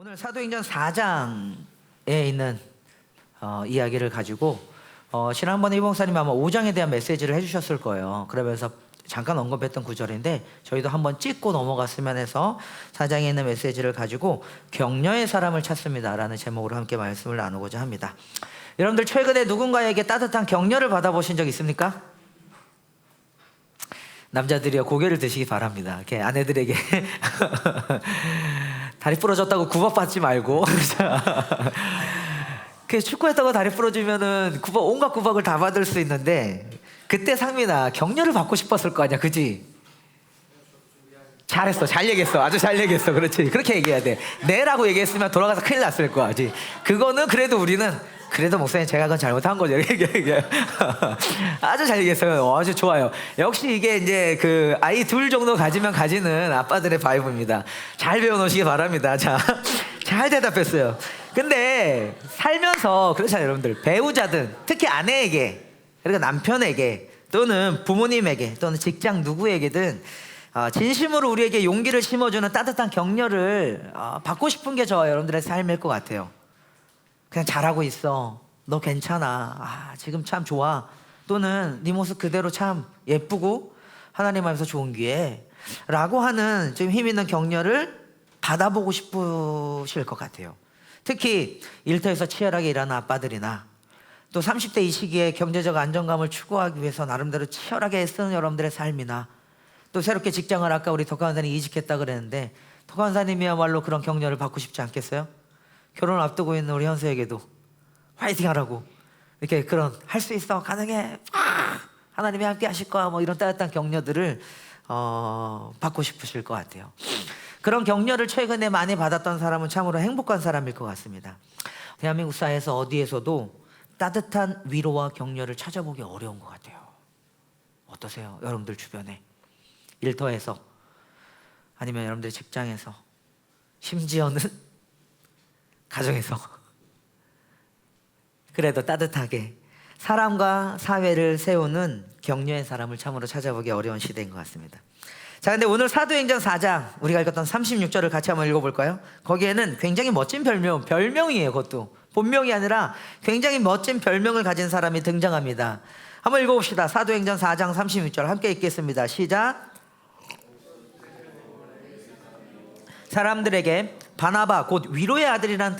오늘 사도행전 4장에 있는 이야기를 가지고 지난번에 이 목사님 아마 5장에 대한 메시지를 해주셨을 거예요. 그러면서 잠깐 언급했던 구절인데 저희도 한번 찍고 넘어갔으면 해서 4장에 있는 메시지를 가지고 격려의 사람을 찾습니다 라는 제목으로 함께 말씀을 나누고자 합니다. 여러분들 최근에 누군가에게 따뜻한 격려를 받아보신 적 있습니까? 남자들이요, 고개를 드시기 바랍니다. 이렇게 아내들에게 다리 부러졌다고 구박받지 말고 그 축구했다고 다리 부러지면은 온갖 구박을 다 받을 수 있는데 그때 상민아 격려를 받고 싶었을 거 아니야, 그지? 잘했어, 잘 얘기했어, 아주 잘 얘기했어. 그렇지, 그렇게 얘기해야 돼. 네라고 얘기했으면 돌아가서 큰일 났을 거야. 그거는 그래도 우리는 그래도 목사님 제가 그건 잘못한 거죠. 아주 잘 얘기했어요. 아주 좋아요. 역시 이게 이제 그 아이 둘 정도 가지는 아빠들의 바이브입니다. 잘 배워놓으시기 바랍니다. 자, 잘 대답했어요. 근데 살면서 그렇잖아요, 여러분들. 배우자든 특히 아내에게 그리고 남편에게 또는 부모님에게 또는 직장 누구에게든 진심으로 우리에게 용기를 심어주는 따뜻한 격려를 받고 싶은 게 저 여러분들의 삶일 것 같아요. 그냥 잘하고 있어, 너 괜찮아, 지금 참 좋아, 또는 네 모습 그대로 참 예쁘고 하나님 앞에서 좋은 기회 라고 하는 좀 힘있는 격려를 받아보고 싶으실 것 같아요. 특히 일터에서 치열하게 일하는 아빠들이나 또 30대 이 시기에 경제적 안정감을 추구하기 위해서 나름대로 치열하게 애쓰는 여러분들의 삶이나 또 새롭게 직장을 아까 우리 덕화원사님이 이직했다 그랬는데 덕화원사님이야말로 그런 격려를 받고 싶지 않겠어요? 결혼을 앞두고 있는 우리 현수에게도 화이팅 하라고 이렇게 그런 할 수 있어, 가능해, 하나님이 함께 하실 거야, 뭐 이런 따뜻한 격려들을 받고 싶으실 것 같아요. 그런 격려를 최근에 많이 받았던 사람은 참으로 행복한 사람일 것 같습니다. 대한민국 사회에서 어디에서도 따뜻한 위로와 격려를 찾아보기 어려운 것 같아요. 어떠세요? 여러분들 주변에 일터에서 아니면 여러분들 직장에서 심지어는 가정에서 그래도 따뜻하게 사람과 사회를 세우는 격려의 사람을 참으로 찾아보기 어려운 시대인 것 같습니다. 자, 근데 오늘 사도행전 4장 우리가 읽었던 36절을 같이 한번 읽어볼까요? 거기에는 굉장히 멋진 별명이에요. 그것도 본명이 아니라 굉장히 멋진 별명을 가진 사람이 등장합니다. 한번 읽어봅시다. 사도행전 4장 36절 함께 읽겠습니다. 시작. 사람들에게 바나바 곧 위로의 아들이라는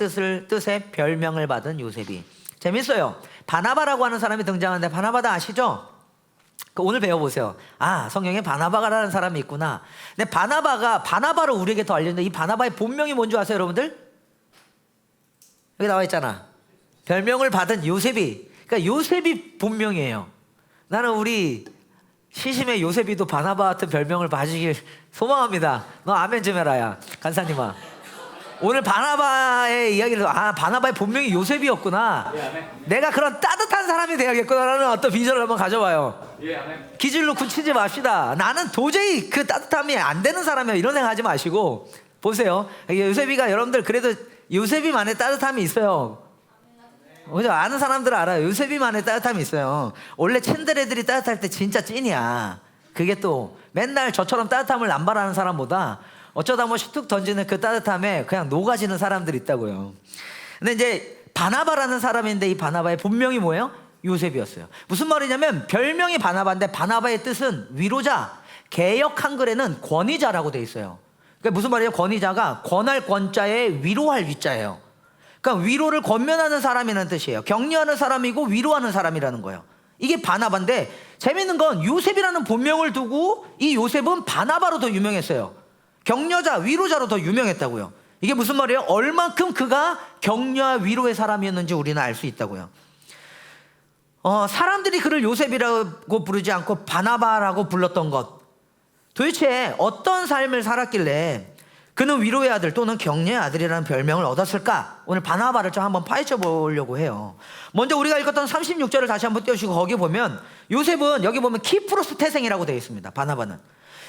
뜻의 별명을 받은 요셉이. 재밌어요. 바나바라고 하는 사람이 등장하는데 바나바 다 아시죠? 오늘 배워보세요. 성경에 바나바라는 사람이 있구나. 근데 바나바로 우리에게 더 알려졌는데 이 바나바의 본명이 뭔지 아세요, 여러분들? 여기 나와 있잖아. 별명을 받은 요셉이. 그러니까 요셉이 본명이에요. 나는 우리 시심의 요셉이도 바나바 같은 별명을 받으시길 소망합니다. 너 아멘 좀 해라, 야 간사님아. 오늘 바나바의 이야기를 바나바의 본명이 요셉이었구나. 내가 그런 따뜻한 사람이 되야겠구나라는 어떤 비전을 한번 가져봐요. 기질로 굳히지 맙시다. 나는 도저히 그 따뜻함이 안 되는 사람이야, 이런 생각하지 마시고 보세요. 요셉이가 여러분들 그래도 요셉이만의 따뜻함이 있어요. 그죠? 아는 사람들은 알아요. 요셉이만의 따뜻함이 있어요. 원래 츤데레들이 따뜻할 때 진짜 찐이야. 그게 또 맨날 저처럼 따뜻함을 남발하는 사람보다 어쩌다 뭐 툭 던지는 그 따뜻함에 그냥 녹아지는 사람들이 있다고요. 근데 이제 바나바라는 사람인데 이 바나바의 본명이 뭐예요? 요셉이었어요. 무슨 말이냐면 별명이 바나바인데 바나바의 뜻은 위로자, 개역 한글에는 권위자라고 돼 있어요. 그러니까 무슨 말이에요? 권위자가 권할 권자에 위로할 위자예요. 그러니까 위로를 권면하는 사람이라는 뜻이에요. 격려하는 사람이고 위로하는 사람이라는 거예요. 이게 바나바인데 재밌는 건 요셉이라는 본명을 두고 이 요셉은 바나바로 더 유명했어요. 격려자, 위로자로 더 유명했다고요. 이게 무슨 말이에요? 얼만큼 그가 격려와 위로의 사람이었는지 우리는 알 수 있다고요. 사람들이 그를 요셉이라고 부르지 않고 바나바라고 불렀던 것, 도대체 어떤 삶을 살았길래 그는 위로의 아들 또는 격려의 아들이라는 별명을 얻었을까? 오늘 바나바를 좀 한번 파헤쳐 보려고 해요. 먼저 우리가 읽었던 36절을 다시 한번 띄우시고 거기 보면 요셉은 여기 보면 키프로스 태생이라고 되어 있습니다. 바나바는.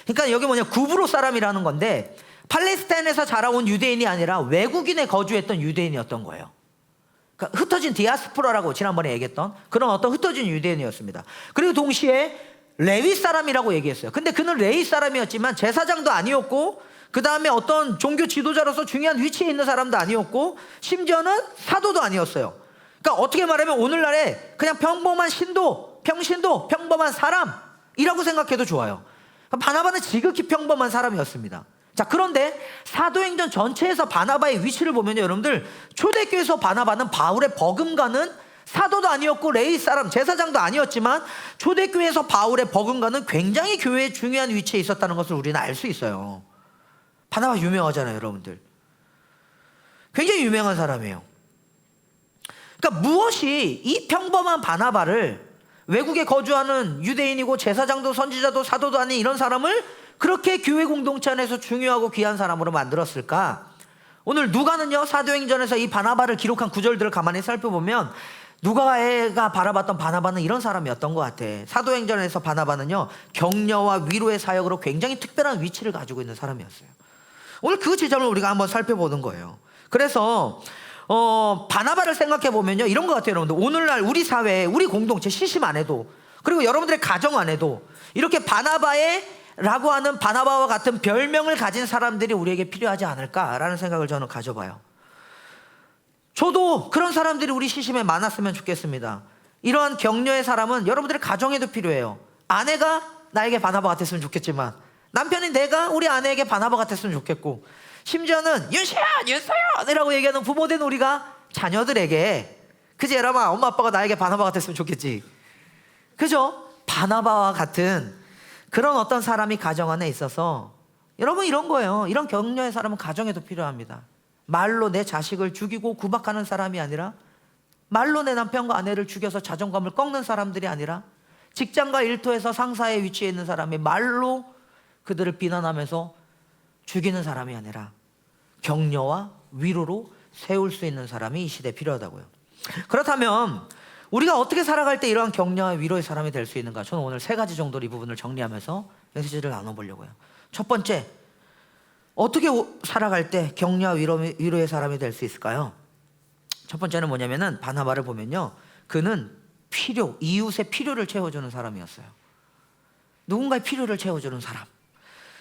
그러니까 여기 뭐냐, 구브로 사람이라는 건데 팔레스타인에서 자라온 유대인이 아니라 외국인에 거주했던 유대인이었던 거예요. 그러니까 흩어진 디아스포라라고 지난번에 얘기했던 그런 어떤 흩어진 유대인이었습니다. 그리고 동시에 레위 사람이라고 얘기했어요. 근데 그는 레위 사람이었지만 제사장도 아니었고 그 다음에 어떤 종교 지도자로서 중요한 위치에 있는 사람도 아니었고, 심지어는 사도도 아니었어요. 그러니까 어떻게 말하면 오늘날에 그냥 평범한 신도, 평신도, 평범한 사람이라고 생각해도 좋아요. 바나바는 지극히 평범한 사람이었습니다. 자, 그런데 사도행전 전체에서 바나바의 위치를 보면요, 여러분들, 초대교회에서 바나바는 바울의 버금가는 사도도 아니었고 레위 사람, 제사장도 아니었지만 초대교회에서 바울의 버금가는 굉장히 교회의 중요한 위치에 있었다는 것을 우리는 알 수 있어요. 바나바 유명하잖아요, 여러분들. 굉장히 유명한 사람이에요. 그러니까 무엇이 이 평범한 바나바를, 외국에 거주하는 유대인이고 제사장도 선지자도 사도도 아닌 이런 사람을 그렇게 교회 공동체 안에서 중요하고 귀한 사람으로 만들었을까? 오늘 누가는요, 사도행전에서 이 바나바를 기록한 구절들을 가만히 살펴보면 누가가 바라봤던 바나바는 이런 사람이었던 것 같아. 사도행전에서 바나바는요, 격려와 위로의 사역으로 굉장히 특별한 위치를 가지고 있는 사람이었어요. 오늘 그 지점을 우리가 한번 살펴보는 거예요. 그래서 바나바를 생각해 보면요, 이런 것 같아요, 여러분들. 오늘날 우리 사회, 우리 공동체, 시심 안에도, 그리고 여러분들의 가정 안에도 이렇게 바나바라고 하는, 바나바와 같은 별명을 가진 사람들이 우리에게 필요하지 않을까라는 생각을 저는 가져봐요. 저도 그런 사람들이 우리 시심에 많았으면 좋겠습니다. 이러한 격려의 사람은 여러분들의 가정에도 필요해요. 아내가 나에게 바나바 같았으면 좋겠지만, 남편이 내가 우리 아내에게 바나바 같았으면 좋겠고, 심지어는 윤서연이라고 얘기하는 부모된 우리가 자녀들에게, 그지 여러분, 엄마 아빠가 나에게 바나바 같았으면 좋겠지, 그죠? 바나바와 같은 그런 어떤 사람이 가정 안에 있어서, 여러분 이런 거예요. 이런 격려의 사람은 가정에도 필요합니다. 말로 내 자식을 죽이고 구박하는 사람이 아니라, 말로 내 남편과 아내를 죽여서 자존감을 꺾는 사람들이 아니라, 직장과 일터에서 상사의 위치에 있는 사람이 말로 그들을 비난하면서 죽이는 사람이 아니라 격려와 위로로 세울 수 있는 사람이 이 시대에 필요하다고요. 그렇다면 우리가 어떻게 살아갈 때 이러한 격려와 위로의 사람이 될 수 있는가? 저는 오늘 3가지 정도로 이 부분을 정리하면서 메시지를 나눠보려고요. 첫 번째, 어떻게 살아갈 때 격려와 위로의 사람이 될 수 있을까요? 첫 번째는 뭐냐면은, 바나바를 보면요, 그는 이웃의 필요를 채워주는 사람이었어요. 누군가의 필요를 채워주는 사람.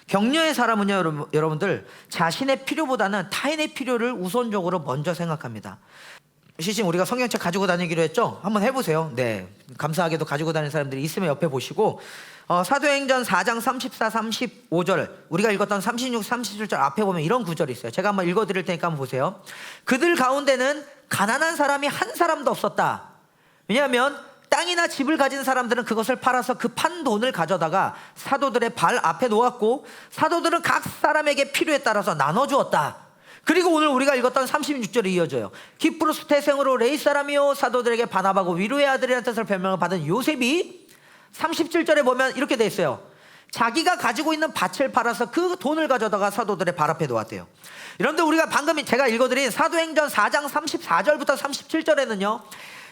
격려의 사람은요, 여러분들, 자신의 필요보다는 타인의 필요를 우선적으로 먼저 생각합니다. 시신 우리가 성경책 가지고 다니기로 했죠? 한번 해보세요. 네, 감사하게도 가지고 다니는 사람들이 있으면 옆에 보시고, 사도행전 4장 34, 35절, 우리가 읽었던 36, 37절 앞에 보면 이런 구절이 있어요. 제가 한번 읽어드릴 테니까 한번 보세요. 그들 가운데는 가난한 사람이 한 사람도 없었다. 왜냐하면 땅이나 집을 가진 사람들은 그것을 팔아서 그 판 돈을 가져다가 사도들의 발 앞에 놓았고, 사도들은 각 사람에게 필요에 따라서 나눠주었다. 그리고 오늘 우리가 읽었던 36절이 이어져요. 기프로스 태생으로 레위 사람이요 사도들에게 바나바고 위로의 아들이라는 뜻을 별명을 받은 요셉이 37절에 보면 이렇게 돼 있어요. 자기가 가지고 있는 밭을 팔아서 그 돈을 가져다가 사도들의 발 앞에 놓았대요. 그런데 우리가 방금 제가 읽어드린 사도행전 4장 34절부터 37절에는요,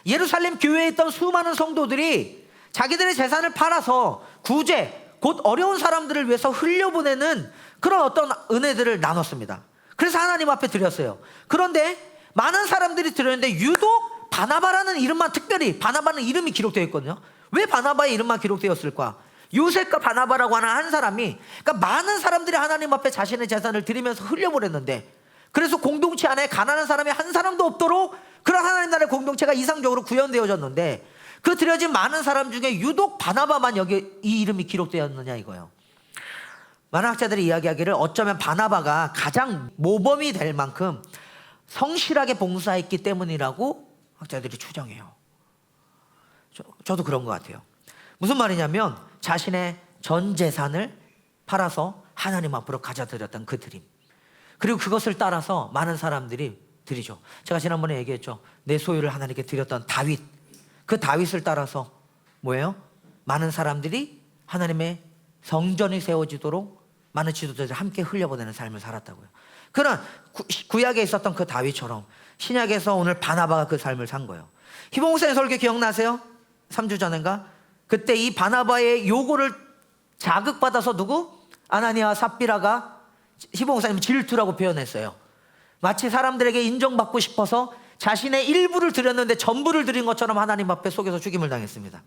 예루살렘 교회에 있던 수많은 성도들이 자기들의 재산을 팔아서 구제, 곧 어려운 사람들을 위해서 흘려보내는 그런 어떤 은혜들을 나눴습니다. 그래서 하나님 앞에 드렸어요. 그런데 많은 사람들이 드렸는데 유독 바나바라는 이름만, 특별히 바나바는 이름이 기록되어 있거든요. 왜 바나바의 이름만 기록되었을까? 요셉과 바나바라고 하는 한 사람이, 그러니까 많은 사람들이 하나님 앞에 자신의 재산을 드리면서 흘려보냈는데, 그래서 공동체 안에 가난한 사람이 한 사람도 없도록 그런 하나님 나라의 공동체가 이상적으로 구현되어졌는데, 그 드려진 많은 사람 중에 유독 바나바만 여기 이 이름이 기록되었느냐 이거예요. 많은 학자들이 이야기하기를 어쩌면 바나바가 가장 모범이 될 만큼 성실하게 봉사했기 때문이라고 학자들이 추정해요. 저도 그런 것 같아요. 무슨 말이냐면, 자신의 전 재산을 팔아서 하나님 앞으로 가져드렸던 그 드림, 그리고 그것을 따라서 많은 사람들이 드리죠. 제가 지난번에 얘기했죠. 내 소유를 하나님께 드렸던 다윗, 그 다윗을 따라서 뭐예요? 많은 사람들이 하나님의 성전이 세워지도록 많은 지도자들이 함께 흘려보내는 삶을 살았다고요. 그런 구약에 있었던 그 다윗처럼 신약에서 오늘 바나바가 그 삶을 산 거예요. 희봉목사님 설교 기억나세요? 3주 전인가? 그때 이 바나바의 요구를 자극받아서 누구? 아나니아와 삽비라가 희봉목사님 질투라고 표현했어요. 마치 사람들에게 인정받고 싶어서 자신의 일부를 드렸는데 전부를 드린 것처럼 하나님 앞에 속여서 죽임을 당했습니다.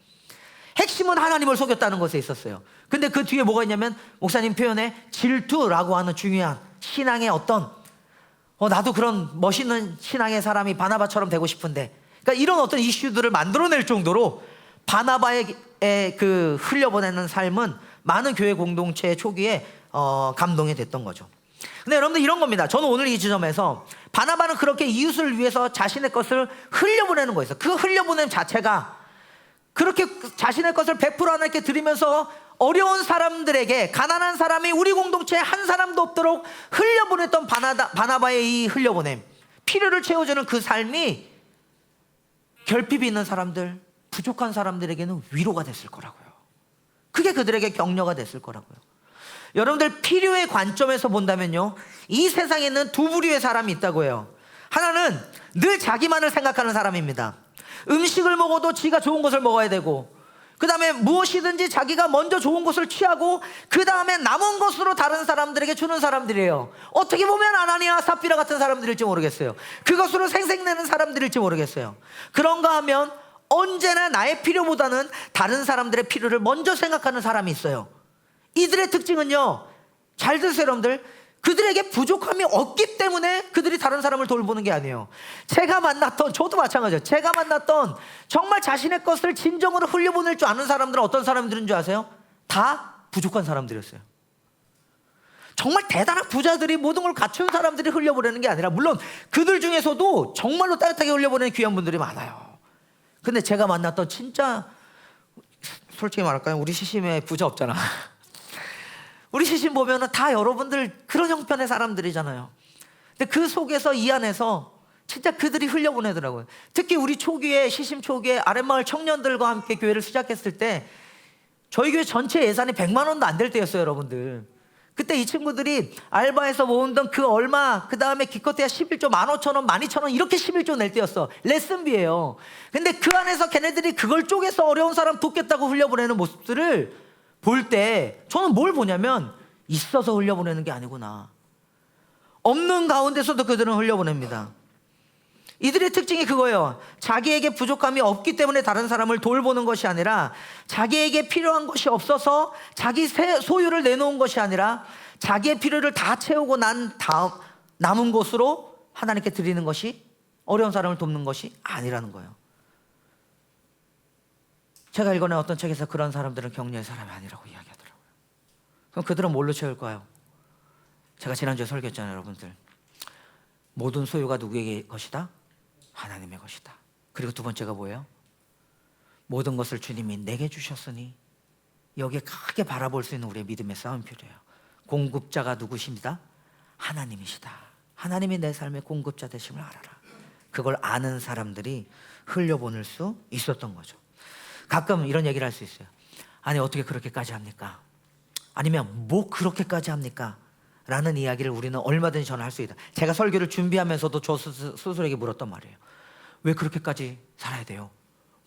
핵심은 하나님을 속였다는 것에 있었어요. 근데 그 뒤에 뭐가 있냐면 목사님 표현에 질투라고 하는 중요한 신앙의 어떤 나도 그런 멋있는 신앙의 사람이 바나바처럼 되고 싶은데, 그러니까 이런 어떤 이슈들을 만들어낼 정도로 바나바의 그 흘려보내는 삶은 많은 교회 공동체 초기에 감동이 됐던 거죠. 근데 여러분들 이런 겁니다. 저는 오늘 이 지점에서 바나바는 그렇게 이웃을 위해서 자신의 것을 흘려보내는 거였어요. 그 흘려보냄 자체가 그렇게 자신의 것을 100% 하나님께 드리면서 어려운 사람들에게, 가난한 사람이 우리 공동체에 한 사람도 없도록 흘려보냈던 바나바의 이 흘려보냄, 필요를 채워주는 그 삶이 결핍이 있는 사람들, 부족한 사람들에게는 위로가 됐을 거라고요. 그게 그들에게 격려가 됐을 거라고요. 여러분들 필요의 관점에서 본다면요, 이 세상에 있는 두 부류의 사람이 있다고 해요. 하나는 늘 자기만을 생각하는 사람입니다. 음식을 먹어도 지가 좋은 것을 먹어야 되고, 그 다음에 무엇이든지 자기가 먼저 좋은 것을 취하고 그 다음에 남은 것으로 다른 사람들에게 주는 사람들이에요. 어떻게 보면 아나니아 삽비라 같은 사람들일지 모르겠어요. 그것으로 생색내는 사람들일지 모르겠어요. 그런가 하면 언제나 나의 필요보다는 다른 사람들의 필요를 먼저 생각하는 사람이 있어요. 이들의 특징은요, 잘 들으세요 여러분들, 그들에게 부족함이 없기 때문에 그들이 다른 사람을 돌보는 게 아니에요. 제가 만났던, 저도 마찬가지예요. 제가 만났던 정말 자신의 것을 진정으로 흘려보낼 줄 아는 사람들은 어떤 사람들인 줄 아세요? 다 부족한 사람들이었어요. 정말 대단한 부자들이 모든 걸 갖춘 사람들이 흘려보내는 게 아니라, 물론 그들 중에서도 정말로 따뜻하게 흘려보내는 귀한 분들이 많아요. 근데 제가 만났던 진짜, 솔직히 말할까요? 우리 시심에 부자 없잖아. 우리 시심 보면은 다 여러분들 그런 형편의 사람들이잖아요. 근데 그 속에서, 이 안에서 진짜 그들이 흘려보내더라고요. 특히 우리 초기에, 시심 초기에 아랫마을 청년들과 함께 교회를 시작했을 때 저희 교회 전체 예산이 100만 원도 안 될 때였어요, 여러분들. 그때 이 친구들이 알바해서 모은 돈 그 얼마, 그 다음에 기껏해야 11조 15,000원, 12,000원 이렇게 11조 낼 때였어. 레슨비예요. 근데 그 안에서 걔네들이 그걸 쪼개서 어려운 사람 돕겠다고 흘려보내는 모습들을 볼 때 저는 뭘 보냐면, 있어서 흘려보내는 게 아니구나. 없는 가운데서도 그들은 흘려보냅니다. 이들의 특징이 그거예요. 자기에게 부족함이 없기 때문에 다른 사람을 돌보는 것이 아니라, 자기에게 필요한 것이 없어서 자기 소유를 내놓은 것이 아니라 자기의 필요를 다 채우고 난 다음 남은 것으로 하나님께 드리는 것이, 어려운 사람을 돕는 것이 아니라는 거예요. 제가 읽어낸 어떤 책에서 그런 사람들은 격려의 사람이 아니라고 이야기하더라고요. 그럼 그들은 뭘로 채울까요? 제가 지난주에 설교했잖아요, 여러분들. 모든 소유가 누구에게 것이다? 하나님의 것이다. 그리고 두 번째가 뭐예요? 모든 것을 주님이 내게 주셨으니 여기에 크게 바라볼 수 있는 우리의 믿음의 싸움이 필요해요. 공급자가 누구십니다? 하나님이시다. 하나님이 내 삶의 공급자 되심을 알아라. 그걸 아는 사람들이 흘려보낼 수 있었던 거죠. 가끔 이런 얘기를 할 수 있어요. 아니 어떻게 그렇게까지 합니까? 아니면 뭐 그렇게까지 합니까? 라는 이야기를 우리는 얼마든지 저는 할 수 있다. 제가 설교를 준비하면서도 저 스스로에게 물었단 말이에요. 왜 그렇게까지 살아야 돼요?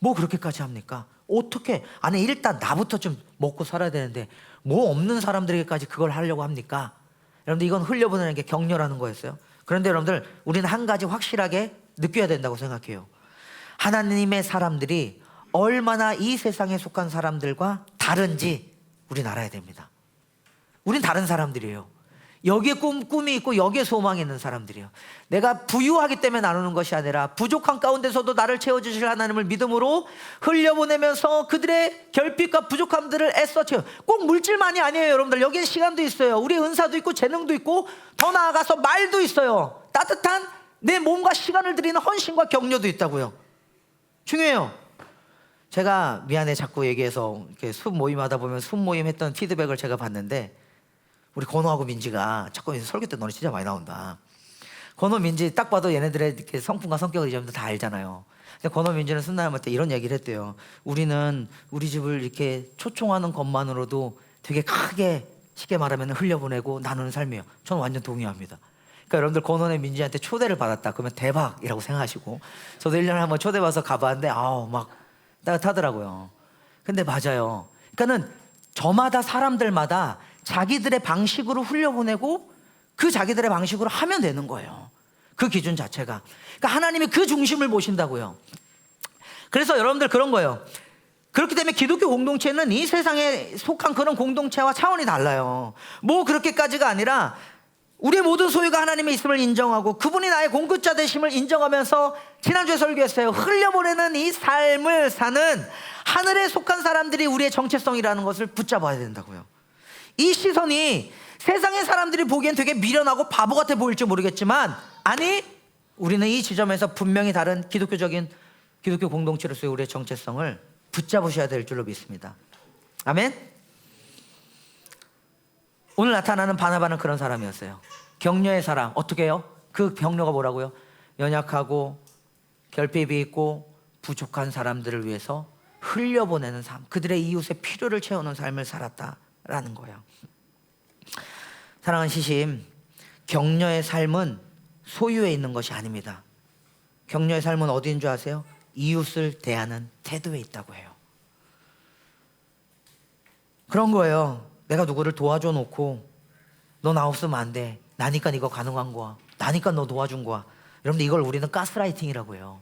뭐 그렇게까지 합니까? 어떻게? 아니 일단 나부터 좀 먹고 살아야 되는데 뭐 없는 사람들에게까지 그걸 하려고 합니까? 여러분들 이건 흘려보내는 게 격려라는 거였어요. 그런데 여러분들 우리는 한 가지 확실하게 느껴야 된다고 생각해요. 하나님의 사람들이 얼마나 이 세상에 속한 사람들과 다른지 우린 알아야 됩니다. 우린 다른 사람들이에요. 여기에 꿈이 있고 여기에 소망이 있는 사람들이에요. 내가 부유하기 때문에 나누는 것이 아니라 부족한 가운데서도 나를 채워주실 하나님을 믿음으로 흘려보내면서 그들의 결핍과 부족함들을 애써 채워. 꼭 물질만이 아니에요, 여러분들. 여기에 시간도 있어요. 우리 은사도 있고 재능도 있고 더 나아가서 말도 있어요. 따뜻한 내 몸과 시간을 드리는 헌신과 격려도 있다고요. 중요해요. 제가 미안해 자꾸 얘기해서 이렇게 숲 모임 하다 보면 숲 모임 했던 피드백을 제가 봤는데, 우리 건호하고 민지가 자꾸 설교 때 너네 진짜 많이 나온다. 건호 민지 딱 봐도 얘네들의 이렇게 성품과 성격을 이제부터 다 알잖아요. 근데 건호 민지는 순나님한테 이런 얘기를 했대요. 우리는 우리 집을 이렇게 초청하는 것만으로도 되게 크게, 쉽게 말하면 흘려보내고 나누는 삶이에요. 저는 완전 동의합니다. 그러니까 여러분들 건호네 민지한테 초대를 받았다 그러면 대박이라고 생각하시고, 저도 1년에 한번 초대받아서 가봤는데 막 따뜻하더라고요. 근데 맞아요. 그러니까는 저마다 사람들마다 자기들의 방식으로 흘려보내고 그 자기들의 방식으로 하면 되는 거예요. 그 기준 자체가. 그러니까 하나님이 그 중심을 보신다고요. 그래서 여러분들 그런 거예요. 그렇기 때문에 기독교 공동체는 이 세상에 속한 그런 공동체와 차원이 달라요. 뭐 그렇게까지가 아니라 우리의 모든 소유가 하나님의 있음을 인정하고 그분이 나의 공급자 되심을 인정하면서, 지난주에 설교했어요, 흘려보내는 이 삶을 사는 하늘에 속한 사람들이 우리의 정체성이라는 것을 붙잡아야 된다고요. 이 시선이 세상의 사람들이 보기엔 되게 미련하고 바보 같아 보일지 모르겠지만, 아니, 우리는 이 지점에서 분명히 다른 기독교 공동체로서의 우리의 정체성을 붙잡으셔야 될 줄로 믿습니다. 아멘. 오늘 나타나는 바나바는 그런 사람이었어요. 격려의 사람. 어떻게 해요? 그 격려가 뭐라고요? 연약하고 결핍이 있고 부족한 사람들을 위해서 흘려보내는 삶, 그들의 이웃의 필요를 채우는 삶을 살았다라는 거예요. 사랑하는 시심, 격려의 삶은 소유에 있는 것이 아닙니다. 격려의 삶은 어디인 줄 아세요? 이웃을 대하는 태도에 있다고 해요. 그런 거예요. 내가 누구를 도와줘 놓고 너 나 없으면 안 돼, 나니까 이거 가능한 거야, 나니까 너 도와준 거야. 여러분들, 이걸 우리는 가스라이팅이라고 해요.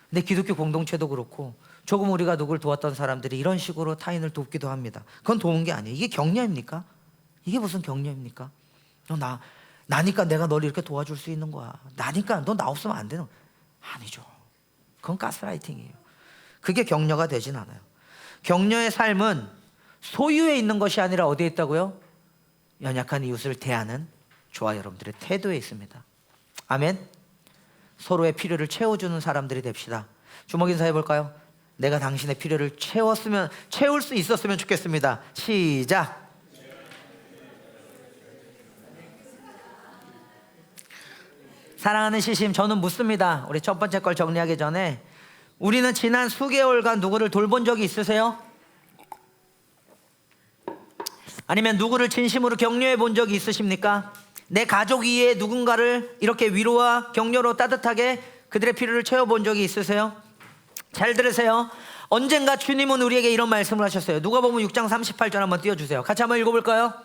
근데 기독교 공동체도 그렇고 조금 우리가 누굴 도왔던 사람들이 이런 식으로 타인을 돕기도 합니다. 그건 도운 게 아니에요. 이게 격려입니까? 이게 무슨 격려입니까? 나니까 내가 널 이렇게 도와줄 수 있는 거야, 나니까 너 나 없으면 안 되는, 아니죠. 그건 가스라이팅이에요. 그게 격려가 되진 않아요. 격려의 삶은 소유에 있는 것이 아니라 어디에 있다고요? 연약한 이웃을 대하는 저와 여러분들의 태도에 있습니다. 아멘. 서로의 필요를 채워주는 사람들이 됩시다. 주먹 인사해 볼까요? 내가 당신의 필요를 채울 수 있었으면 좋겠습니다. 시작. 사랑하는 시심, 저는 묻습니다. 우리 첫 번째 걸 정리하기 전에, 우리는 지난 수개월간 누구를 돌본 적이 있으세요? 아니면 누구를 진심으로 격려해 본 적이 있으십니까? 내 가족 위에 누군가를 이렇게 위로와 격려로 따뜻하게 그들의 필요를 채워본 적이 있으세요? 잘 들으세요. 언젠가 주님은 우리에게 이런 말씀을 하셨어요. 누가복음 6장 38절 한번 띄워주세요. 같이 한번 읽어볼까요?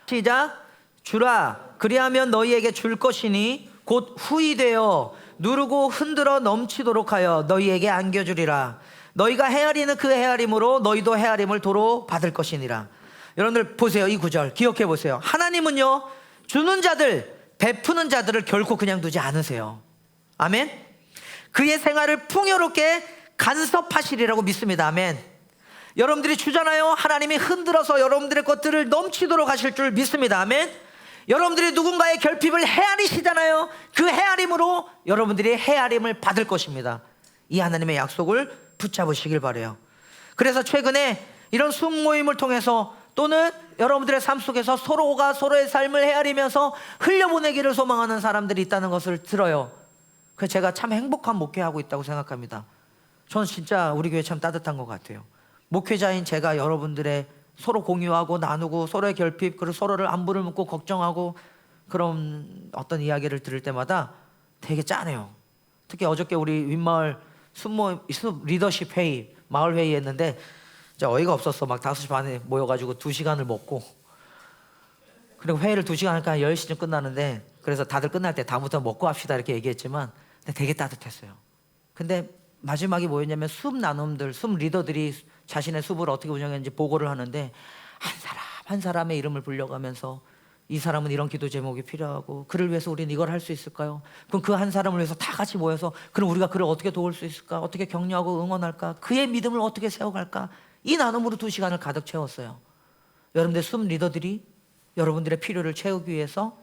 시작. 주라, 그리하면 너희에게 줄 것이니 곧 후히 되어 누르고 흔들어 넘치도록 하여 너희에게 안겨주리라. 너희가 헤아리는 그 헤아림으로 너희도 헤아림을 도로 받을 것이니라. 여러분들 보세요. 이 구절 기억해 보세요. 하나님은요, 주는 자들, 베푸는 자들을 결코 그냥 두지 않으세요. 아멘. 그의 생활을 풍요롭게 간섭하시리라고 믿습니다. 아멘. 여러분들이 주잖아요. 하나님이 흔들어서 여러분들의 것들을 넘치도록 하실 줄 믿습니다. 아멘. 여러분들이 누군가의 결핍을 헤아리시잖아요. 그 헤아림으로 여러분들이 헤아림을 받을 것입니다. 이 하나님의 약속을 붙잡으시길 바라요. 그래서 최근에 이런 숨모임을 통해서 또는 여러분들의 삶 속에서 서로가 서로의 삶을 헤아리면서 흘려보내기를 소망하는 사람들이 있다는 것을 들어요. 그래서 제가 참 행복한 목회하고 있다고 생각합니다. 저는 진짜 우리 교회 참 따뜻한 것 같아요. 목회자인 제가 여러분들의 서로 공유하고 나누고 서로의 결핍, 그리고 서로를 안부를 묻고 걱정하고 그런 어떤 이야기를 들을 때마다 되게 짠해요. 특히 어저께 우리 윗마을 리더십 회의, 마을 회의 했는데 진짜 어이가 없었어. 막 5시 반에 모여가지고 2시간을 먹고, 그리고 회의를 2시간 하니까 10시쯤 끝나는데, 그래서 다들 끝날 때 다음부터 먹고 합시다 이렇게 얘기했지만 근데 되게 따뜻했어요. 근데 마지막에 뭐였냐면 숲 나눔들, 숲 리더들이 자신의 숲을 어떻게 운영했는지 보고를 하는데, 한 사람 한 사람의 이름을 불려가면서 이 사람은 이런 기도 제목이 필요하고 그를 위해서 우리는 이걸 할 수 있을까요? 그럼 그 한 사람을 위해서 다 같이 모여서 그럼 우리가 그를 어떻게 도울 수 있을까? 어떻게 격려하고 응원할까? 그의 믿음을 어떻게 세워갈까? 이 나눔으로 2시간을 가득 채웠어요. 여러분들 숲 리더들이 여러분들의 필요를 채우기 위해서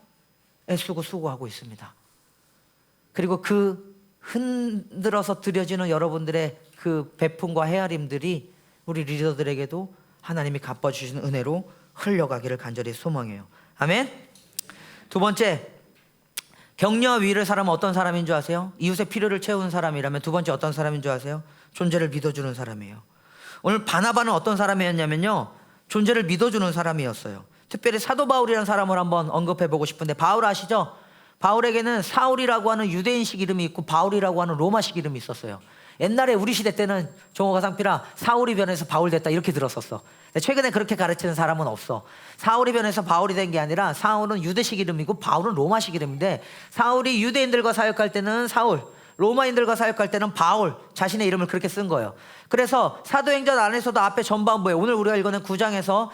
애쓰고 수고하고 있습니다. 그리고 그 흔들어서 드려지는 여러분들의 그 베품과 헤아림들이 우리 리더들에게도 하나님이 갚아주신 은혜로 흘려가기를 간절히 소망해요. 아멘. 두 번째, 격려와 위로의 사람은 어떤 사람인 줄 아세요? 이웃의 필요를 채우는 사람이라면 두 번째 어떤 사람인 줄 아세요? 존재를 믿어주는 사람이에요. 오늘 바나바는 어떤 사람이었냐면요, 존재를 믿어주는 사람이었어요. 특별히 사도 바울이라는 사람을 한번 언급해 보고 싶은데, 바울 아시죠? 바울에게는 사울이라고 하는 유대인식 이름이 있고 바울이라고 하는 로마식 이름이 있었어요. 옛날에 우리 시대 때는 종호가 상피라 사울이 변해서 바울 됐다 이렇게 들었었어. 근데 최근에 그렇게 가르치는 사람은 없어. 사울이 변해서 바울이 된 게 아니라 사울은 유대식 이름이고 바울은 로마식 이름인데, 사울이 유대인들과 사역할 때는 사울, 로마인들과 사역할 때는 바울 자신의 이름을 그렇게 쓴 거예요. 그래서 사도행전 안에서도 앞에 전반부에 오늘 우리가 읽어낸 9장에서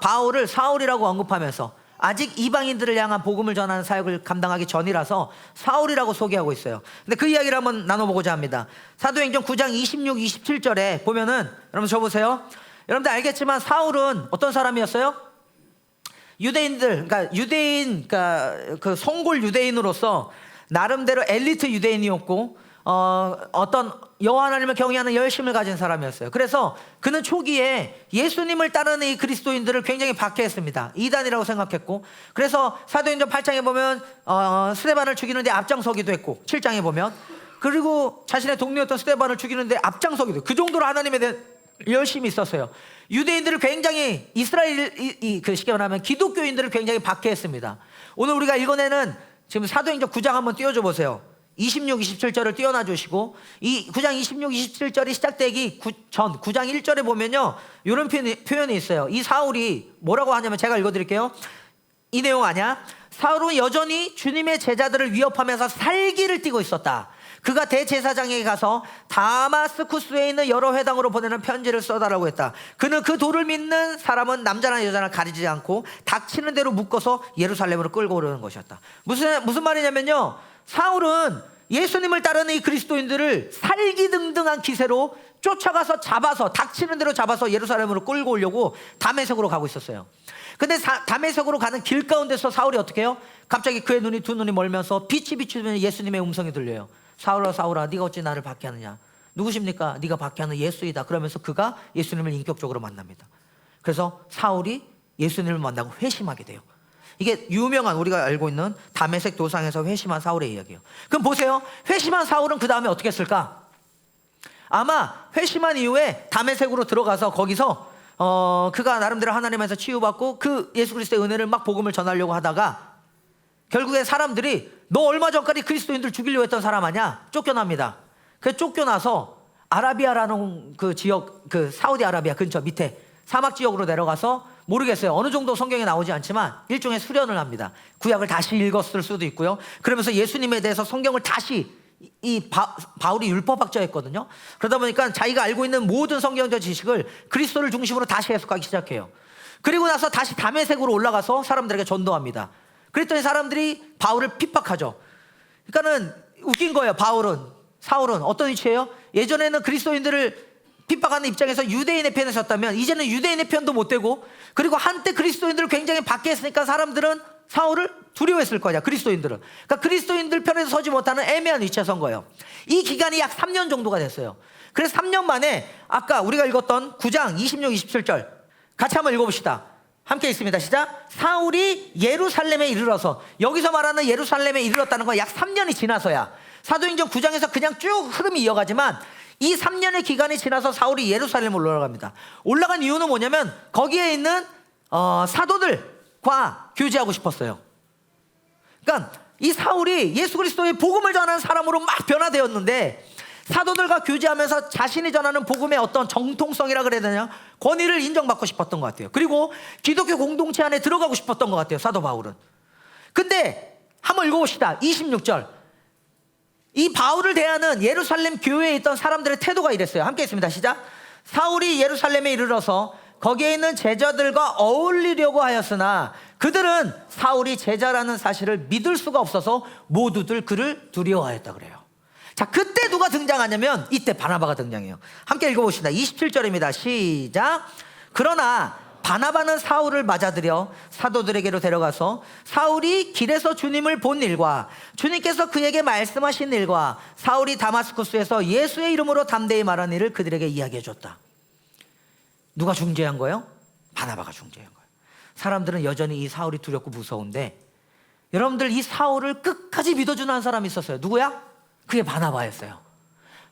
바울을 사울이라고 언급하면서 아직 이방인들을 향한 복음을 전하는 사역을 감당하기 전이라서 사울이라고 소개하고 있어요. 근데 그 이야기를 한번 나눠보고자 합니다. 사도행전 9장 26, 27절에 보면은 여러분 저 보세요. 여러분들 알겠지만 사울은 어떤 사람이었어요? 유대인들, 그러니까 유대인, 그러니까 그 성골 유대인으로서 나름대로 엘리트 유대인이었고 어떤 여호와 하나님을 경외하는 열심을 가진 사람이었어요. 그래서 그는 초기에 예수님을 따르는 이 그리스도인들을 굉장히 박해했습니다. 이단이라고 생각했고, 그래서 사도행전 8장에 보면 스데반을 죽이는데 앞장서기도 했고, 7장에 보면, 그리고 자신의 동료였던 스데반을 죽이는데 앞장서기도 했고, 그 정도로 하나님에 대한 열심이 있었어요. 유대인들을 굉장히 그 쉽게 말하면 기독교인들을 굉장히 박해했습니다. 오늘 우리가 읽어내는 지금 사도행전 9장 한번 띄워줘 보세요. 26, 27절을 띄워놔 주시고, 이 9장 26, 27절이 시작되기 전 9장 1절에 보면요, 이런 표현이 있어요. 이 사울이 뭐라고 하냐면, 제가 읽어드릴게요. 이 내용 아니야? 사울은 여전히 주님의 제자들을 위협하면서 살기를 띠고 있었다. 그가 대제사장에게 가서 다마스쿠스에 있는 여러 회당으로 보내는 편지를 써달라고 했다. 그는 그 도를 믿는 사람은 남자나 여자나 가리지 않고 닥치는 대로 묶어서 예루살렘으로 끌고 오려는 것이었다. 무슨 말이냐면요, 사울은 예수님을 따르는 이 그리스도인들을 살기등등한 기세로 쫓아가서 잡아서 닥치는 대로 잡아서 예루살렘으로 끌고 오려고 다메섹으로 가고 있었어요. 근데 다메섹으로 가는 길 가운데서 사울이 어떻게 해요? 갑자기 그의 두 눈이 멀면서 빛이 비추면 예수님의 음성이 들려요. 사울아 사울아, 네가 어찌 나를 박해하느냐? 누구십니까? 네가 박해하는 예수이다. 그러면서 그가 예수님을 인격적으로 만납니다. 그래서 사울이 예수님을 만나고 회심하게 돼요. 이게 유명한, 우리가 알고 있는 다메섹 도상에서 회심한 사울의 이야기예요. 그럼 보세요, 회심한 사울은 그 다음에 어떻게 했을까? 아마 회심한 이후에 다메섹으로 들어가서 거기서 그가 나름대로 하나님에서 치유받고 그 예수 그리스도의 은혜를 막 복음을 전하려고 하다가 결국에 사람들이 너 얼마 전까지 그리스도인들 죽이려고 했던 사람 아니야? 쫓겨납니다. 그 쫓겨나서 아라비아라는 그 지역, 그 사우디아라비아 근처 밑에 사막 지역으로 내려가서, 모르겠어요, 어느 정도 성경에 나오지 않지만 일종의 수련을 합니다. 구약을 다시 읽었을 수도 있고요. 그러면서 예수님에 대해서 성경을 다시, 바울이 율법학자였거든요. 그러다 보니까 자기가 알고 있는 모든 성경적 지식을 그리스도를 중심으로 다시 해석하기 시작해요. 그리고 나서 다시 다메섹으로 올라가서 사람들에게 전도합니다. 그랬더니 사람들이 바울을 핍박하죠. 그러니까는 웃긴 거예요. 사울은 어떤 위치예요? 예전에는 그리스도인들을 핍박하는 입장에서 유대인의 편에 섰다면 이제는 유대인의 편도 못 되고, 그리고 한때 그리스도인들을 굉장히 박해했으니까 사람들은 사울을 두려워했을 거냐, 그리스도인들은. 그러니까 그리스도인들 편에서 서지 못하는 애매한 위치에 선 거예요. 이 기간이 약 3년 정도가 됐어요. 그래서 3년 만에 아까 우리가 읽었던 9장 26, 27절 같이 한번 읽어봅시다. 함께 읽습니다. 시작. 사울이 예루살렘에 이르러서, 여기서 말하는 예루살렘에 이르렀다는 건 약 3년이 지나서야, 사도행전 9장에서 그냥 쭉 흐름이 이어가지만 이 3년의 기간이 지나서 사울이 예루살렘으로 올라갑니다. 올라간 이유는 뭐냐면 거기에 있는 사도들과 교제하고 싶었어요. 그러니까 이 사울이 예수 그리스도의 복음을 전하는 사람으로 막 변화되었는데, 사도들과 교제하면서 자신이 전하는 복음의 어떤 정통성이라 그래야 되냐, 권위를 인정받고 싶었던 것 같아요. 그리고 기독교 공동체 안에 들어가고 싶었던 것 같아요, 사도 바울은. 근데 한번 읽어봅시다. 26절. 이 바울을 대하는 예루살렘 교회에 있던 사람들의 태도가 이랬어요. 함께 있습니다. 시작. 사울이 예루살렘에 이르러서 거기에 있는 제자들과 어울리려고 하였으나 그들은 사울이 제자라는 사실을 믿을 수가 없어서 모두들 그를 두려워하였다 그래요. 자, 그때 누가 등장하냐면 이때 바나바가 등장해요. 함께 읽어봅시다. 27절입니다. 시작. 그러나 바나바는 사울을 맞아들여 사도들에게로 데려가서 사울이 길에서 주님을 본 일과 주님께서 그에게 말씀하신 일과 사울이 다마스쿠스에서 예수의 이름으로 담대히 말한 일을 그들에게 이야기해 줬다. 누가 중재한 거예요? 바나바가 중재한 거예요. 사람들은 여전히 이 사울이 두렵고 무서운데, 여러분들 이 사울을 끝까지 믿어주는 한 사람이 있었어요. 누구야? 그게 바나바였어요.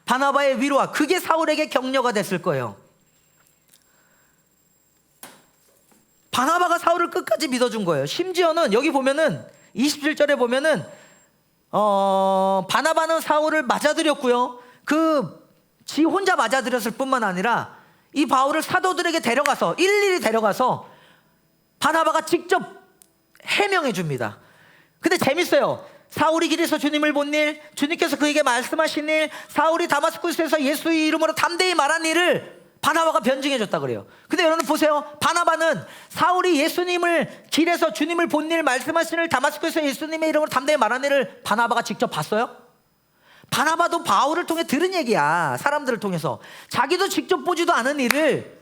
바나바의 위로와 그게 사울에게 격려가 됐을 거예요. 바나바가 사울을 끝까지 믿어준 거예요. 심지어는 여기 보면은 27절에 보면은 바나바는 사울을 맞아들였고요. 지 혼자 맞아들였을 뿐만 아니라 이 바울을 사도들에게 데려가서, 일일이 데려가서 바나바가 직접 해명해 줍니다. 근데 재밌어요. 사울이 길에서 주님을 본 일, 주님께서 그에게 말씀하신 일, 사울이 다마스쿠스에서 예수의 이름으로 담대히 말한 일을 바나바가 변증해 줬다 그래요. 근데 여러분 보세요. 바나바는 사울이 예수님을 길에서 주님을 본 일, 말씀하신 일, 다마스쿠스에서 예수님의 이름으로 담대히 말한 일을 바나바가 직접 봤어요? 바나바도 바울을 통해 들은 얘기야. 사람들을 통해서. 자기도 직접 보지도 않은 일을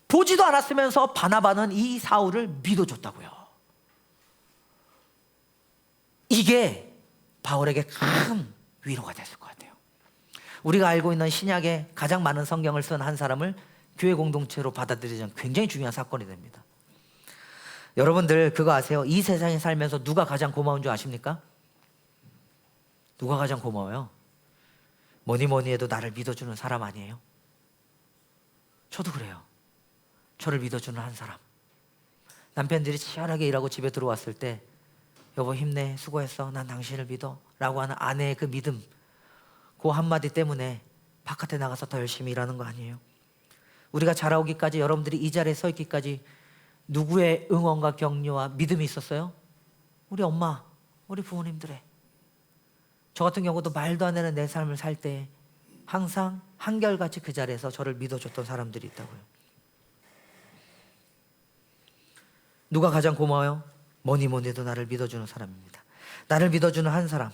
보지도 않았으면서 바나바는 이 사울을 믿어줬다고요. 이게 바울에게 큰 위로가 됐을 것 같아요. 우리가 알고 있는 신약에 가장 많은 성경을 쓴 한 사람을 교회 공동체로 받아들이자면 굉장히 중요한 사건이 됩니다. 여러분들 그거 아세요? 이 세상에 살면서 누가 가장 고마운 줄 아십니까? 누가 가장 고마워요? 뭐니 뭐니 해도 나를 믿어주는 사람 아니에요? 저도 그래요. 저를 믿어주는 한 사람. 남편들이 치열하게 일하고 집에 들어왔을 때 여보 힘내, 수고했어, 난 당신을 믿어 라고 하는 아내의 그 믿음, 그 한마디 때문에 바깥에 나가서 더 열심히 일하는 거 아니에요? 우리가 자라오기까지, 여러분들이 이 자리에 서 있기까지 누구의 응원과 격려와 믿음이 있었어요? 우리 엄마, 우리 부모님들의. 저 같은 경우도 말도 안 되는 내 삶을 살 때 항상 한결같이 그 자리에서 저를 믿어줬던 사람들이 있다고요. 누가 가장 고마워요? 뭐니 뭐니 해도 나를 믿어주는 사람입니다. 나를 믿어주는 한 사람.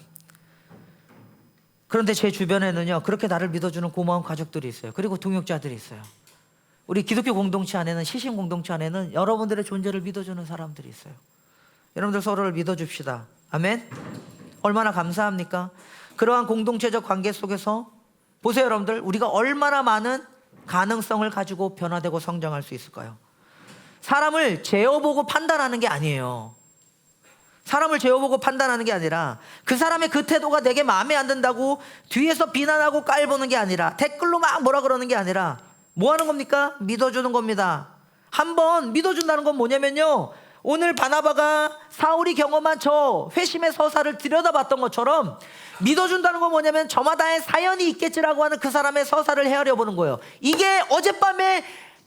그런데 제 주변에는요, 그렇게 나를 믿어주는 고마운 가족들이 있어요. 그리고 동역자들이 있어요. 우리 기독교 공동체 안에는, 시신 공동체 안에는 여러분들의 존재를 믿어주는 사람들이 있어요. 여러분들 서로를 믿어줍시다. 아멘. 얼마나 감사합니까? 그러한 공동체적 관계 속에서 보세요. 여러분들, 우리가 얼마나 많은 가능성을 가지고 변화되고 성장할 수 있을까요? 사람을 재어보고 판단하는 게 아니에요. 사람을 재어보고 판단하는 게 아니라, 그 사람의 그 태도가 내게 마음에 안 든다고 뒤에서 비난하고 깔보는 게 아니라, 댓글로 막 뭐라 그러는 게 아니라 뭐 하는 겁니까? 믿어주는 겁니다. 한번 믿어준다는 건 뭐냐면요, 오늘 바나바가 사울이 경험한 저 회심의 서사를 들여다봤던 것처럼, 믿어준다는 건 뭐냐면 저마다의 사연이 있겠지라고 하는 그 사람의 서사를 헤아려 보는 거예요. 이게 어젯밤에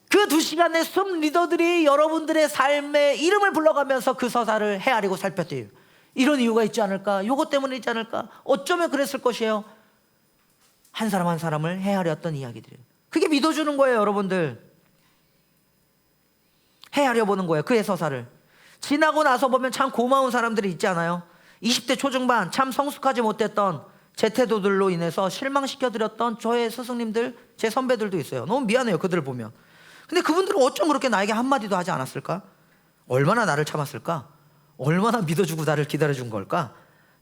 그 2시간의 숨 리더들이 여러분들의 삶의 이름을 불러가면서 그 서사를 헤아리고 살폈대요. 이런 이유가 있지 않을까? 요것 때문에 있지 않을까? 어쩌면 그랬을 것이에요. 한 사람 한 사람을 헤아렸던 이야기들이에요. 그게 믿어주는 거예요. 여러분들 헤아려 보는 거예요. 그의 서사를. 지나고 나서 보면 참 고마운 사람들이 있지 않아요? 20대 초중반 참 성숙하지 못했던 제 태도들로 인해서 실망시켜드렸던 저의 스승님들, 제 선배들도 있어요. 너무 미안해요, 그들을 보면. 근데 그분들은 어쩜 그렇게 나에게 한마디도 하지 않았을까? 얼마나 나를 참았을까? 얼마나 믿어주고 나를 기다려준 걸까?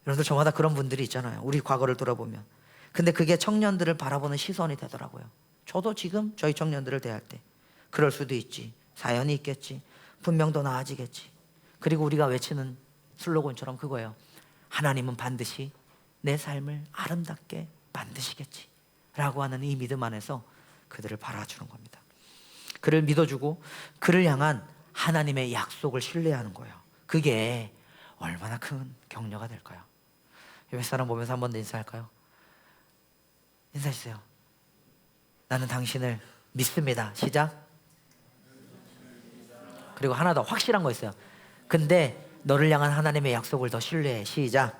여러분들 저마다 그런 분들이 있잖아요. 우리 과거를 돌아보면. 근데 그게 청년들을 바라보는 시선이 되더라고요. 저도 지금 저희 청년들을 대할 때 그럴 수도 있지, 사연이 있겠지, 분명 더 나아지겠지. 그리고 우리가 외치는 슬로건처럼 그거예요. 하나님은 반드시 내 삶을 아름답게 만드시겠지 라고 하는 이 믿음 안에서 그들을 바라주는 겁니다. 그를 믿어주고 그를 향한 하나님의 약속을 신뢰하는 거예요. 그게 얼마나 큰 격려가 될까요? 옆에 사람 보면서 한 번 더 인사할까요? 인사해주세요. 나는 당신을 믿습니다. 시작. 그리고 하나 더 확실한 거 있어요. 근데 너를 향한 하나님의 약속을 더 신뢰해. 시작.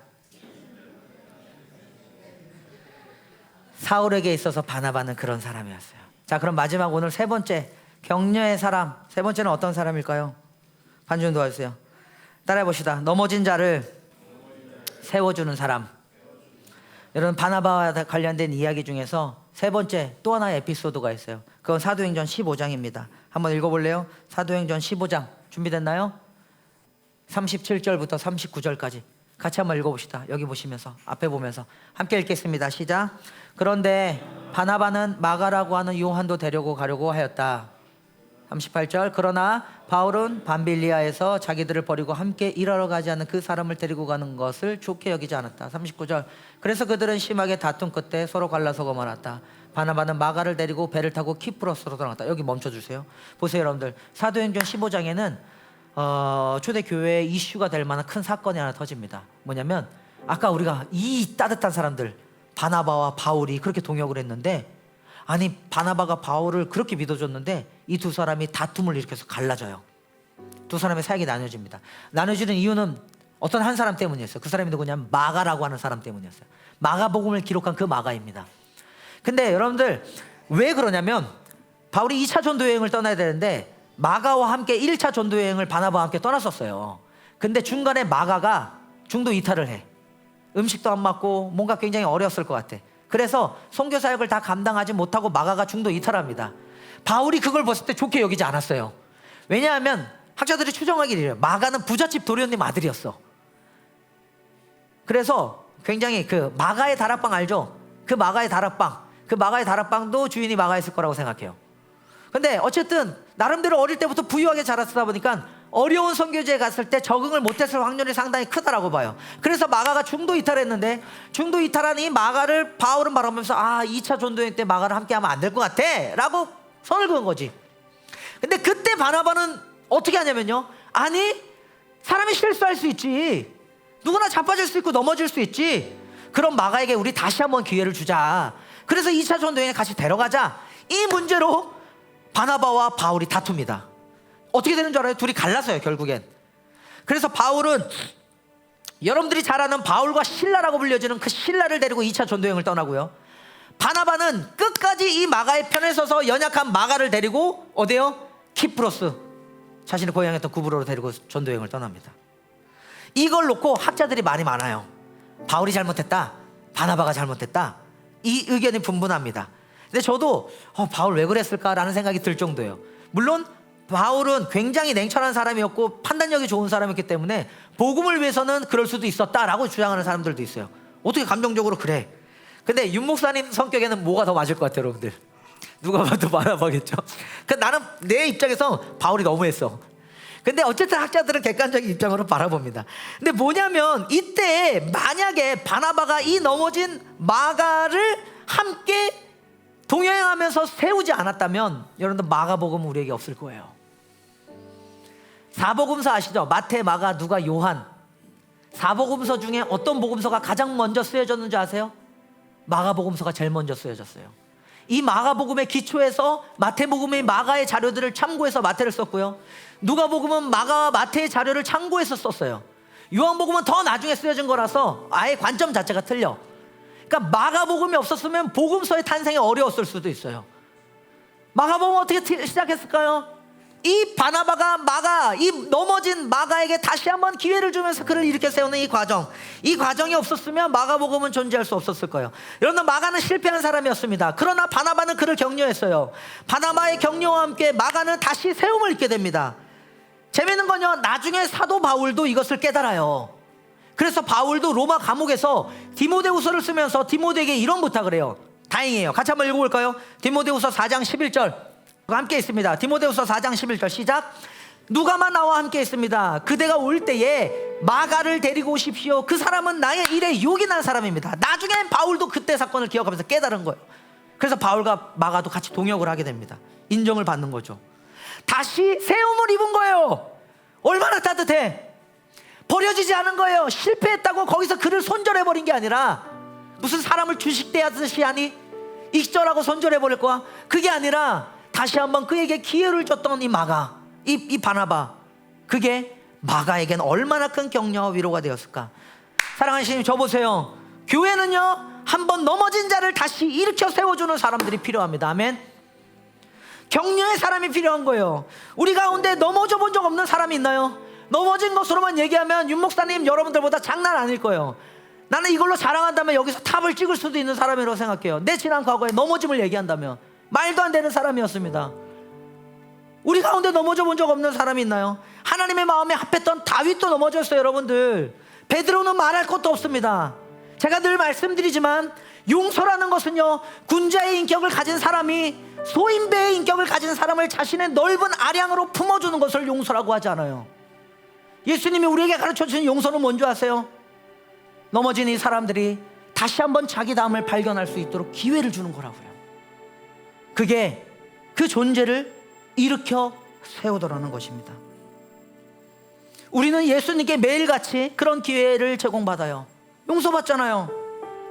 사울에게 있어서 바나바는 그런 사람이었어요. 자, 그럼 마지막 오늘 세 번째 격려의 사람. 세 번째는 어떤 사람일까요? 반주는 도와주세요. 따라해 봅시다. 넘어진 자를 세워주는 사람. 여러분, 바나바와 관련된 이야기 중에서 세 번째 또 하나의 에피소드가 있어요. 그건 사도행전 15장입니다. 한번 읽어볼래요? 사도행전 15장 준비됐나요? 37절부터 39절까지 같이 한번 읽어봅시다. 여기 보시면서, 앞에 보면서 함께 읽겠습니다. 시작. 그런데 바나바는 마가라고 하는 요한도 데리고 가려고 하였다. 38절. 그러나 바울은 밤빌리아에서 자기들을 버리고 함께 일하러 가지 않은 그 사람을 데리고 가는 것을 좋게 여기지 않았다. 39절. 그래서 그들은 심하게 다툰 끝에 서로 갈라서고 말았다. 바나바는 마가를 데리고 배를 타고 키프로스로 돌아갔다. 여기 멈춰주세요. 보세요, 여러분들. 사도행전 15장에는 초대교회의 이슈가 될 만한 큰 사건이 하나 터집니다. 뭐냐면 아까 우리가 이 따뜻한 사람들 바나바와 바울이 그렇게 동역을 했는데, 아니 바나바가 바울을 그렇게 믿어줬는데 이 두 사람이 다툼을 일으켜서 갈라져요. 두 사람의 사역이 나눠집니다. 나눠지는 이유는 어떤 한 사람 때문이었어요. 그 사람이 누구냐면 마가라고 하는 사람 때문이었어요. 마가복음을 기록한 그 마가입니다. 근데 여러분들 왜 그러냐면 바울이 2차 전도여행을 떠나야 되는데 마가와 함께 1차 전도여행을 바나바와 함께 떠났었어요. 근데 중간에 마가가 중도 이탈을 해. 음식도 안 맞고 뭔가 굉장히 어려웠을 것 같아. 그래서 선교 사역을 다 감당하지 못하고 마가가 중도 이탈합니다. 바울이 그걸 봤을 때 좋게 여기지 않았어요. 왜냐하면 학자들이 추정하기를 이래요. 마가는 부잣집 도련님 아들이었어. 그래서 굉장히 그 마가의 다락방 알죠? 그 마가의 다락방도 주인이 마가였을 거라고 생각해요. 근데 어쨌든 나름대로 어릴 때부터 부유하게 자랐다 보니까 어려운 선교지에 갔을 때 적응을 못했을 확률이 상당히 크다라고 봐요. 그래서 마가가 중도 이탈했는데 중도 이탈한 이 마가를 바울은 바라보면서 2차 전도여행 때 마가를 함께하면 안 될 것 같아 라고 선을 그은 거지. 근데 그때 바나바는 어떻게 하냐면요, 아니 사람이 실수할 수 있지, 누구나 자빠질 수 있고 넘어질 수 있지, 그럼 마가에게 우리 다시 한번 기회를 주자. 그래서 2차 전도여행에 같이 데려가자. 이 문제로 바나바와 바울이 다툽니다. 어떻게 되는 줄 알아요? 둘이 갈라서요 결국엔. 그래서 바울은 여러분들이 잘 아는 바울과 실라라고 불려지는 그 실라를 데리고 2차 전도여행을 떠나고요, 바나바는 끝까지 이 마가의 편에 서서 연약한 마가를 데리고 어디요? 키프로스, 자신의 고향이었던 구브로로 데리고 전도여행을 떠납니다. 이걸 놓고 학자들이 말이 많아요. 바울이 잘못했다, 바나바가 잘못했다, 이 의견이 분분합니다. 근데 저도 바울 왜 그랬을까라는 생각이 들 정도예요. 물론 바울은 굉장히 냉철한 사람이었고 판단력이 좋은 사람이었기 때문에 복음을 위해서는 그럴 수도 있었다라고 주장하는 사람들도 있어요. 어떻게 감정적으로 그래. 근데 윤 목사님 성격에는 뭐가 더 맞을 것 같아요 여러분들? 누가 봐도 바라보겠죠. 나는 내 입장에서 바울이 너무했어. 근데 어쨌든 학자들은 객관적인 입장으로 바라봅니다. 근데 뭐냐면 이때 만약에 바나바가 이 넘어진 마가를 함께 동행하면서 세우지 않았다면 여러분들 마가복음은 우리에게 없을 거예요. 사복음서 아시죠? 마태, 마가, 누가, 요한. 사복음서 중에 어떤 복음서가 가장 먼저 쓰여졌는지 아세요? 마가복음서가 제일 먼저 쓰여졌어요. 이 마가복음의 기초에서 마태복음의 마가의 자료들을 참고해서 마태를 썼고요, 누가복음은 마가와 마태의 자료를 참고해서 썼어요. 요한복음은 더 나중에 쓰여진 거라서 아예 관점 자체가 틀려. 그러니까 마가복음이 없었으면 복음서의 탄생이 어려웠을 수도 있어요. 마가복음 어떻게 시작했을까요? 이 바나바가 이 넘어진 마가에게 다시 한번 기회를 주면서 그를 이렇게 세우는 이 과정이 없었으면 마가복음은 존재할 수 없었을 거예요. 여러분, 마가는 실패한 사람이었습니다. 그러나 바나바는 그를 격려했어요. 바나바의 격려와 함께 마가는 다시 세움을 입게 됩니다. 재밌는 건요, 나중에 사도 바울도 이것을 깨달아요. 그래서 바울도 로마 감옥에서 디모데후서를 쓰면서 디모데에게 이런 부탁을 해요. 다행이에요. 같이 한번 읽어볼까요? 디모데후서 4장 11절 함께 있습니다. 디모데후서 4장 11절 시작. 누가만 나와 함께 있습니다. 그대가 올 때에 마가를 데리고 오십시오. 그 사람은 나의 일에 요긴한 사람입니다. 나중엔 바울도 그때 사건을 기억하면서 깨달은 거예요. 그래서 바울과 마가도 같이 동역을 하게 됩니다. 인정을 받는 거죠. 다시 세움을 입은 거예요. 얼마나 따뜻해. 버려지지 않은 거예요. 실패했다고 거기서 그를 손절해버린 게 아니라 무슨 사람을 주식대하듯이 하니 익절하고 손절해버릴 거야. 그게 아니라 다시 한번 그에게 기회를 줬던 이 마가, 이 바나바, 그게 마가에겐 얼마나 큰 격려와 위로가 되었을까. 사랑하는 주님, 저 보세요. 교회는요, 한번 넘어진 자를 다시 일으켜 세워주는 사람들이 필요합니다. 아멘. 격려의 사람이 필요한 거예요. 우리 가운데 넘어져 본 적 없는 사람이 있나요? 넘어진 것으로만 얘기하면 윤 목사님 여러분들보다 장난 아닐 거예요. 나는 이걸로 자랑한다면 여기서 탑을 찍을 수도 있는 사람이라고 생각해요. 내 지난 과거에 넘어짐을 얘기한다면 말도 안 되는 사람이었습니다. 우리 가운데 넘어져 본 적 없는 사람이 있나요? 하나님의 마음에 합했던 다윗도 넘어졌어요. 여러분들, 베드로는 말할 것도 없습니다. 제가 늘 말씀드리지만 용서라는 것은요, 군자의 인격을 가진 사람이 소인배의 인격을 가진 사람을 자신의 넓은 아량으로 품어주는 것을 용서라고 하지 않아요. 예수님이 우리에게 가르쳐주신 용서는 뭔지 아세요? 넘어진 이 사람들이 다시 한번 자기 다음을 발견할 수 있도록 기회를 주는 거라고요. 그게 그 존재를 일으켜 세우더라는 것입니다. 우리는 예수님께 매일같이 그런 기회를 제공받아요. 용서받잖아요.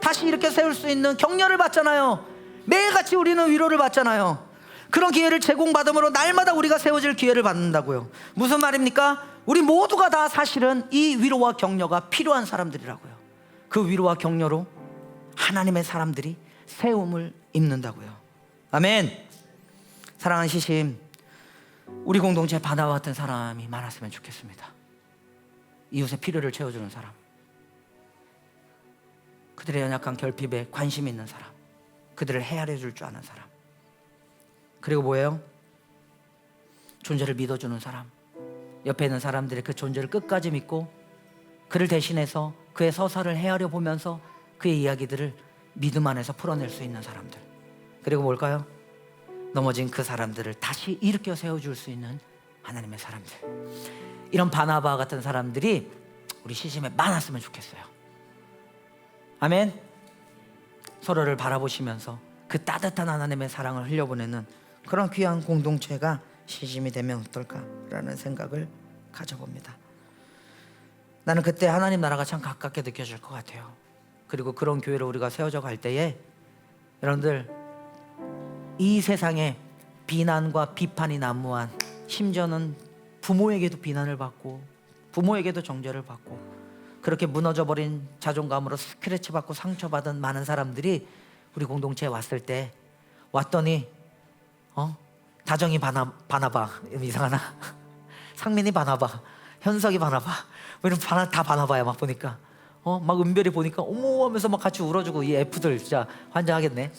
다시 이렇게 세울 수 있는 격려를 받잖아요. 매일같이 우리는 위로를 받잖아요. 그런 기회를 제공받음으로 날마다 우리가 세워질 기회를 받는다고요. 무슨 말입니까? 우리 모두가 다 사실은 이 위로와 격려가 필요한 사람들이라고요. 그 위로와 격려로 하나님의 사람들이 세움을 입는다고요. 아멘. 사랑하는 시심, 우리 공동체 바나바 같은 사람이 많았으면 좋겠습니다. 이웃의 필요를 채워주는 사람, 그들의 연약한 결핍에 관심 있는 사람, 그들을 헤아려 줄 줄 아는 사람, 그리고 뭐예요? 존재를 믿어주는 사람, 옆에 있는 사람들의 그 존재를 끝까지 믿고 그를 대신해서 그의 서사를 헤아려 보면서 그의 이야기들을 믿음 안에서 풀어낼 수 있는 사람들, 그리고 뭘까요? 넘어진 그 사람들을 다시 일으켜 세워줄 수 있는 하나님의 사람들. 이런 바나바 같은 사람들이 우리 시심에 많았으면 좋겠어요. 아멘. 서로를 바라보시면서 그 따뜻한 하나님의 사랑을 흘려보내는 그런 귀한 공동체가 시심이 되면 어떨까라는 생각을 가져봅니다. 나는 그때 하나님 나라가 참 가깝게 느껴질 것 같아요. 그리고 그런 교회로 우리가 세워져 갈 때에 여러분들, 이 세상에 비난과 비판이 난무한, 심지어는 부모에게도 비난을 받고 부모에게도 정죄를 받고 그렇게 무너져버린 자존감으로 스크래치 받고 상처받은 많은 사람들이 우리 공동체에 왔을 때, 왔더니 다정이 바나바, 이상하나? 상민이 바나바, 현석이 바나바, 이런 다 바나바야. 막 보니까 막 은별이 보니까 어머 하면서 막 같이 울어주고, 이 F들 진짜 환장하겠네.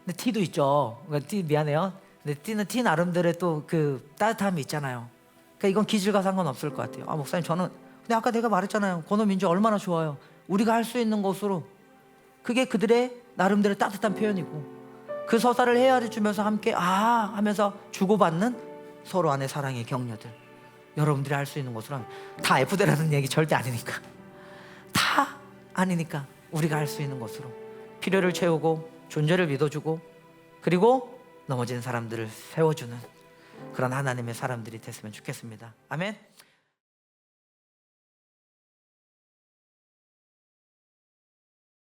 근데 T도 있죠. 그러니까 T 미안해요. 근데 T는 T 나름대로의 또 그 따뜻함이 있잖아요. 그러니까 이건 기질과 상관없을 것 같아요. 목사님 저는, 근데 아까 내가 말했잖아요. 권호민주 얼마나 좋아요. 우리가 할 수 있는 것으로, 그게 그들의 나름대로 따뜻한 표현이고, 그 서사를 헤아려 주면서 함께 하면서 주고받는 서로 안의 사랑의 격려들, 여러분들이 할 수 있는 것으로 다 F대라는 얘기 절대 아니니까, 다 아니니까 우리가 할 수 있는 것으로 필요를 채우고 존재를 믿어주고 그리고 넘어진 사람들을 세워주는 그런 하나님의 사람들이 됐으면 좋겠습니다. 아멘.